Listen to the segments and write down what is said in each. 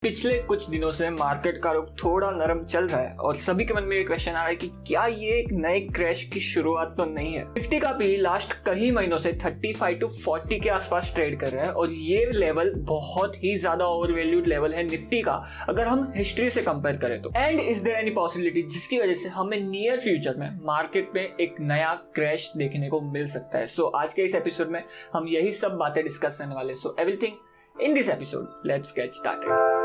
पिछले कुछ दिनों से मार्केट का रुख थोड़ा नरम चल रहा है और सभी के मन में ये क्वेश्चन आ रहा है कि क्या ये एक नए क्रैश की शुरुआत तो नहीं है। निफ्टी का पी लास्ट कई महीनों से 35 to 40 के आसपास ट्रेड कर रहा है और ये लेवल बहुत ही ज्यादा ओवरवैल्यूड लेवल है निफ्टी का अगर हम हिस्ट्री से कंपेयर करें तो। And is there any possibility जिसकी वजह से हमें नियर फ्यूचर में मार्केट में एक नया क्रैश देखने को मिल सकता है। सो आज के इस एपिसोड में हम यही सब बातें डिस्कस करने वाले। So everything in this episode, let's get started.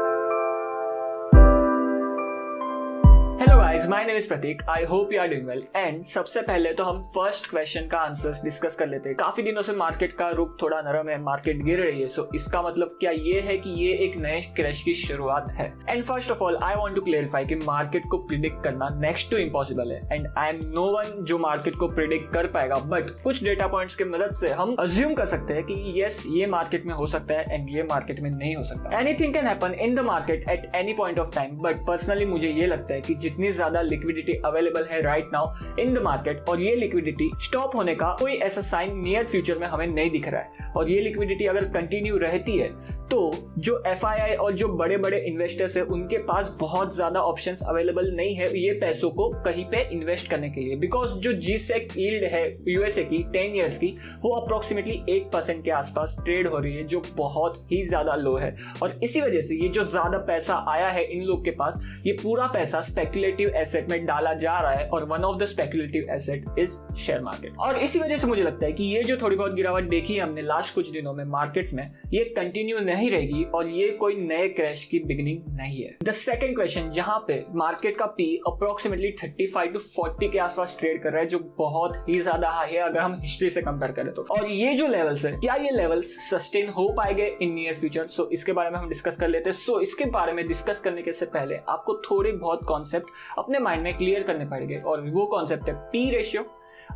Hello guys, my name is Prateek. I hope you are doing well. And सबसे पहले तो हम फर्स्ट क्वेश्चन का आंसर्स डिस्कस कर लेते हैं। काफी दिनों से मार्केट का रुख थोड़ा नरम है, मार्केट गिर रही है। सो इसका मतलब क्या ये है कि ये एक नए क्रैश की शुरुआत है? And first of all I want to clarify कि मार्केट को प्रिडिक्ट करना नेक्स्ट टू इम्पॉसिबल है and I am no one जो मार्केट को प्रिडिक्ट कर पाएगा। बट कुछ डेटा पॉइंट्स की मदद से हम अज्यूम कर सकते हैं कि यस, ये मार्केट में हो सकता है एंड ये मार्केट में नहीं हो सकता। Anything can happen in the market at any point of time, but personally मुझे ये लगता है कि जितनी ज्यादा लिक्विडिटी अवेलेबल है right now in the market और ये लिक्विडिटी स्टॉप होने का कोई ऐसा साइन नियर फ्यूचर में हमें नहीं दिख रहा है। और ये लिक्विडिटी अगर कंटिन्यू रहती है तो जो FII और जो बड़े बड़े इन्वेस्टर्स है उनके पास बहुत ज्यादा ऑप्शंस अवेलेबल नहीं है ये पैसों को कहीं पे इन्वेस्ट करने के लिए। बिकॉज जो G-Sec यील्ड है यूएसए की 10 ईयर्स की वो अप्रोक्सीमेटली 1% के आसपास ट्रेड हो रही है, जो बहुत ही ज्यादा लो है। और इसी वजह से ये जो ज्यादा पैसा आया है इन लोग के पास, ये पूरा पैसा स्पेक्युलेटिव एसेट में डाला जा रहा है और one of the speculative asset is share market. और इसी वजह से मुझे लगता है कि ये जो थोड़ी बहुत गिरावट देखी है हमने लास्ट कुछ दिनों में मार्केट्स में, ये कंटिन्यू नहीं रहेगी और ये कोई नए क्रैश की बिगिनिंग नहीं है। द सेकंड क्वेश्चन, जहां पे मार्केट का पी अप्रोक्सीमेटली 35 to 40 के आसपास ट्रेड कर रहा है, जो बहुत ही ज्यादा हाई है अगर हम हिस्ट्री से कंपेयर करें तो। और ये जो लेवल्स है, क्या ये लेवल्स सस्टेन हो पाएंगे इन नियर फ्यूचर? सो इसके बारे में हम डिस्कस कर लेते हैं। सो इसके बारे में डिस्कस करने के से पहले आपको थोड़े बहुत कॉन्सेप्ट अपने माइंड में क्लियर करने पड़ेंगे और वो कॉन्सेप्ट है P ratio,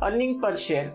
earning per share,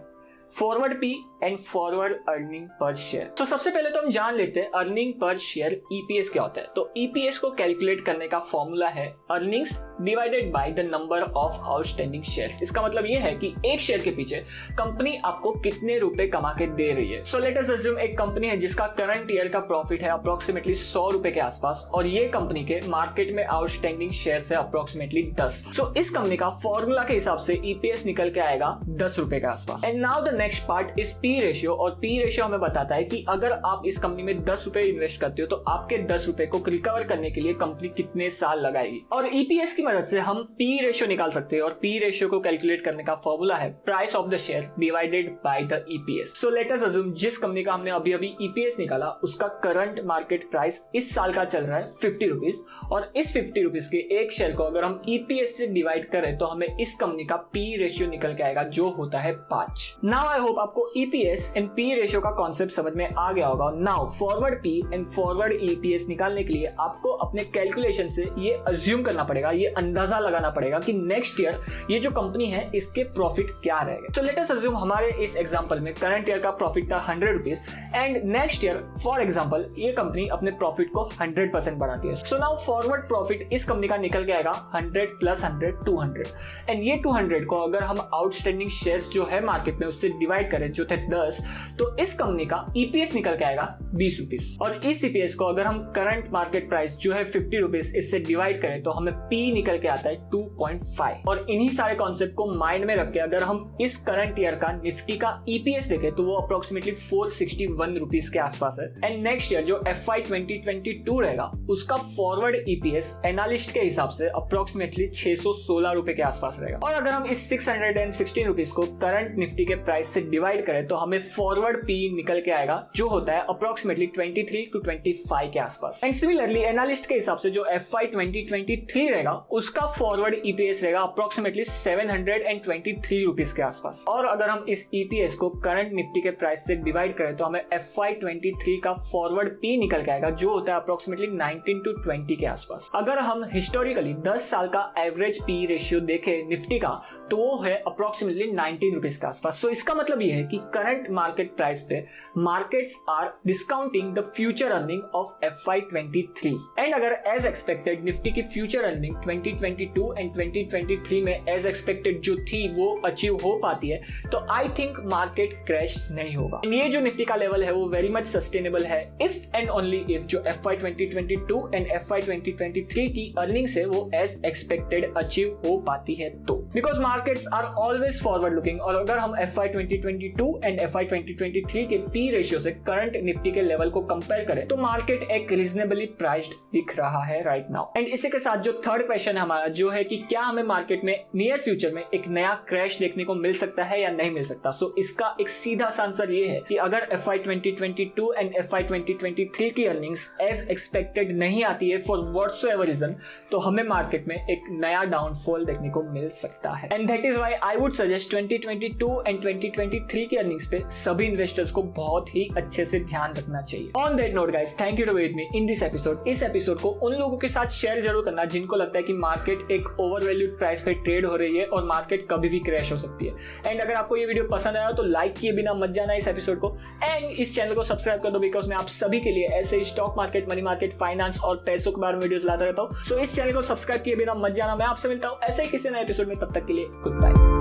forward P and forward earning per share. तो सबसे पहले तो हम जान लेते हैं अर्निंग पर शेयर EPS क्या होता है। तो EPS को कैलकुलेट करने का फॉर्मूला है earnings divided by the number of outstanding shares. इसका मतलब ये है कि एक शेयर के पीछे कंपनी आपको कितने रुपए कमा के दे रही है। सो लेट अस अज्यूम एक कंपनी है जिसका करंट ईयर का प्रॉफिट है अप्रोक्सीमेटली 100 रुपए के आसपास और ये कंपनी के मार्केट में आउटस्टैंडिंग शेयर है अप्रोक्सीमेटली 10। सो इस कंपनी का फॉर्मूला के हिसाब से EPS निकल के आएगा 10 रुपए के आसपास। And now the next part is P ratio. और पी रेशियो हमें बताता है कि अगर आप इस कंपनी में 10 रुपए इन्वेस्ट करते हो तो आपके 10 रुपए को रिकवर करने के लिए कंपनी कितने साल लगाएगी। और EPS की मदद से हम पी रेशियो निकाल सकते हैं और पी रेशियो को कैलकुलेट करने का फॉर्मूला है price of the share divided by the EPS। So let us assume जिस कंपनी का हमने अभी अभी EPS निकाला उसका करंट मार्केट प्राइस इस साल का चल रहा है 50 रुपीज और इस 50 रुपीज के एक शेयर को अगर हम EPS से डिवाइड करें तो हमें इस कंपनी का पी रेशियो निकल के आएगा जो होता है 5। नाउ आई होप आपको EPS एंड पी रेशियो का कॉन्सेप्ट समझ में आ गया होगा। Now forward P and forward EPS निकालने के लिए आपको अपने कैलकुलेशन से ये अज्यूम करना पड़ेगा, ये अंदाजा लगाना पड़ेगा कि नेक्स्ट ईयर ये जो कंपनी है इसके प्रॉफिट क्या रहेगा। सो लेट अस अज्यूम हमारे इस एग्जांपल में करंट ईयर का प्रॉफिट था 100 rupees and next year for example ये कंपनी अपने प्रॉफिट को 100% बढ़ाती है। सो नाउ फॉरवर्ड प्रॉफिट इस कंपनी का निकल के आएगा 100 + 100 200 एंड ये 200 को अगर हम आउटस्टैंडिंग शेयर्स जो है मार्केट में उससे डिवाइड करें जो थे 10, तो इस कंपनी का EPS निकल के आएगा 20 रुपीज। और इस EPS को अगर हम करंट मार्केट प्राइस जो है 50 रुपीज इससे डिवाइड करें तो हमें P निकल के आता है 2.5। और इन्हीं सारे कॉन्सेप्ट को माइंड में रख के अगर हम इस करंट ईयर का निफ्टी का EPS देखें तो वो अप्रोक्सीमेटली 461 रुपीज के आसपास है। एंड नेक्स्ट ईयर जो FY 2022 रहेगा उसका फॉरवर्ड EPS एनालिस्ट के हिसाब से अप्रोक्सीमेटली 616 रुपए के आसपास रहेगा। और अगर हम इस 616 रुपीज को करंट निफ्टी के प्राइस से डिवाइड करें तो हमें फॉरवर्ड P निकल के आएगा जो होता है अप्रोक्सीमेटली 23 to 25 के आसपास। एंड सिमिलरली एनालिस्ट के हिसाब से जो FY 2023 रहेगा उसका फॉरवर्ड EPS रहेगा अप्रोक्सीमेटली 723 रुपीज के आसपास। और अगर हम इस EPS को करंट निफ्टी के प्राइस से डिवाइड करें तो हमें FY 23 का फॉरवर्ड P निकल के आएगा जो होता है अप्रोक्सीमेटली 19 to 20 के आसपास। अगर हम हिस्टोरिकली 10 साल का एवरेज P रेशियो देखें निफ्टी का तो वो है अप्रोक्सीमेटली 19 रुपीज के आसपास। सो इसका मतलब ये है कि करंट मार्केट प्राइस पे markets are discounting the future earning of FY23 and अगर एज एक्सपेक्टेड निफ्टी की फ्यूचर अर्निंग 2022 एंड 2023 में एज एक्सपेक्टेड जो थी वो अचीव हो पाती है तो आई थिंक मार्केट क्रैश नहीं होगा। ये जो निफ्टी का लेवल है वो वेरी मच सस्टेनेबल है इफ एंड ओनली इफ जो FY 2022 एंड FY 2023 की अर्निंग्स है वो एज एक्सपेक्टेड अचीव हो पाती है तो because markets are always forward looking. और अगर हम FY 2022 एंड FY 2023 के पी रेशियो से करंट निफ्टी के लेवल को कंपेयर करें तो मार्केट एक रीजनेबली प्राइस्ड दिख रहा है राइट नाउ। एंड इसी के साथ जो थर्ड क्वेश्चन है हमारा जो है कि क्या हमें मार्केट में नियर फ्यूचर में एक नया क्रैश देखने को मिल सकता है या नहीं मिल सकता। सो इसका एक सीधा सा आंसर ये है कि अगर FY 2022 एंड FY 2023 की अर्निंग्स एज एक्सपेक्टेड नहीं आती है फॉर व्हाटसोएवर रीजन तो हमें मार्केट में एक नया डाउनफॉल देखने को मिल सकता है। And that is why I would suggest 2022 and 2023 की अर्निंग्स पे सभी इन्वेस्टर्स को बहुत ही अच्छे से ध्यान रखना चाहिए। On that note guys, thank you to be with me in this episode. इस एपिसोड को उन लोगों के साथ शेयर जरूर करना जिनको लगता है कि मार्केट एक ओवरवैल्यूड प्राइस पे ट्रेड हो रही है और मार्केट कभी भी क्रैश हो सकती है। एंड अगर आपको ये वीडियो पसंद आया तो लाइक किए बिना मत जाना इस एपिसोड को एंड इस चैनल को सब्सक्राइब कर दो बिकॉज मैं आप सभी के लिए ऐसे stock market, money market, finance और पैसों के बारे में वीडियोस लाता रहता हूँ। सो इस चैनल को सब्सक्राइब किए बिना मत जाना। मैं आपसे मिलता हूँ ऐसे ही किसी नए एपिसोड में, तब तक के लिए गुड बाय।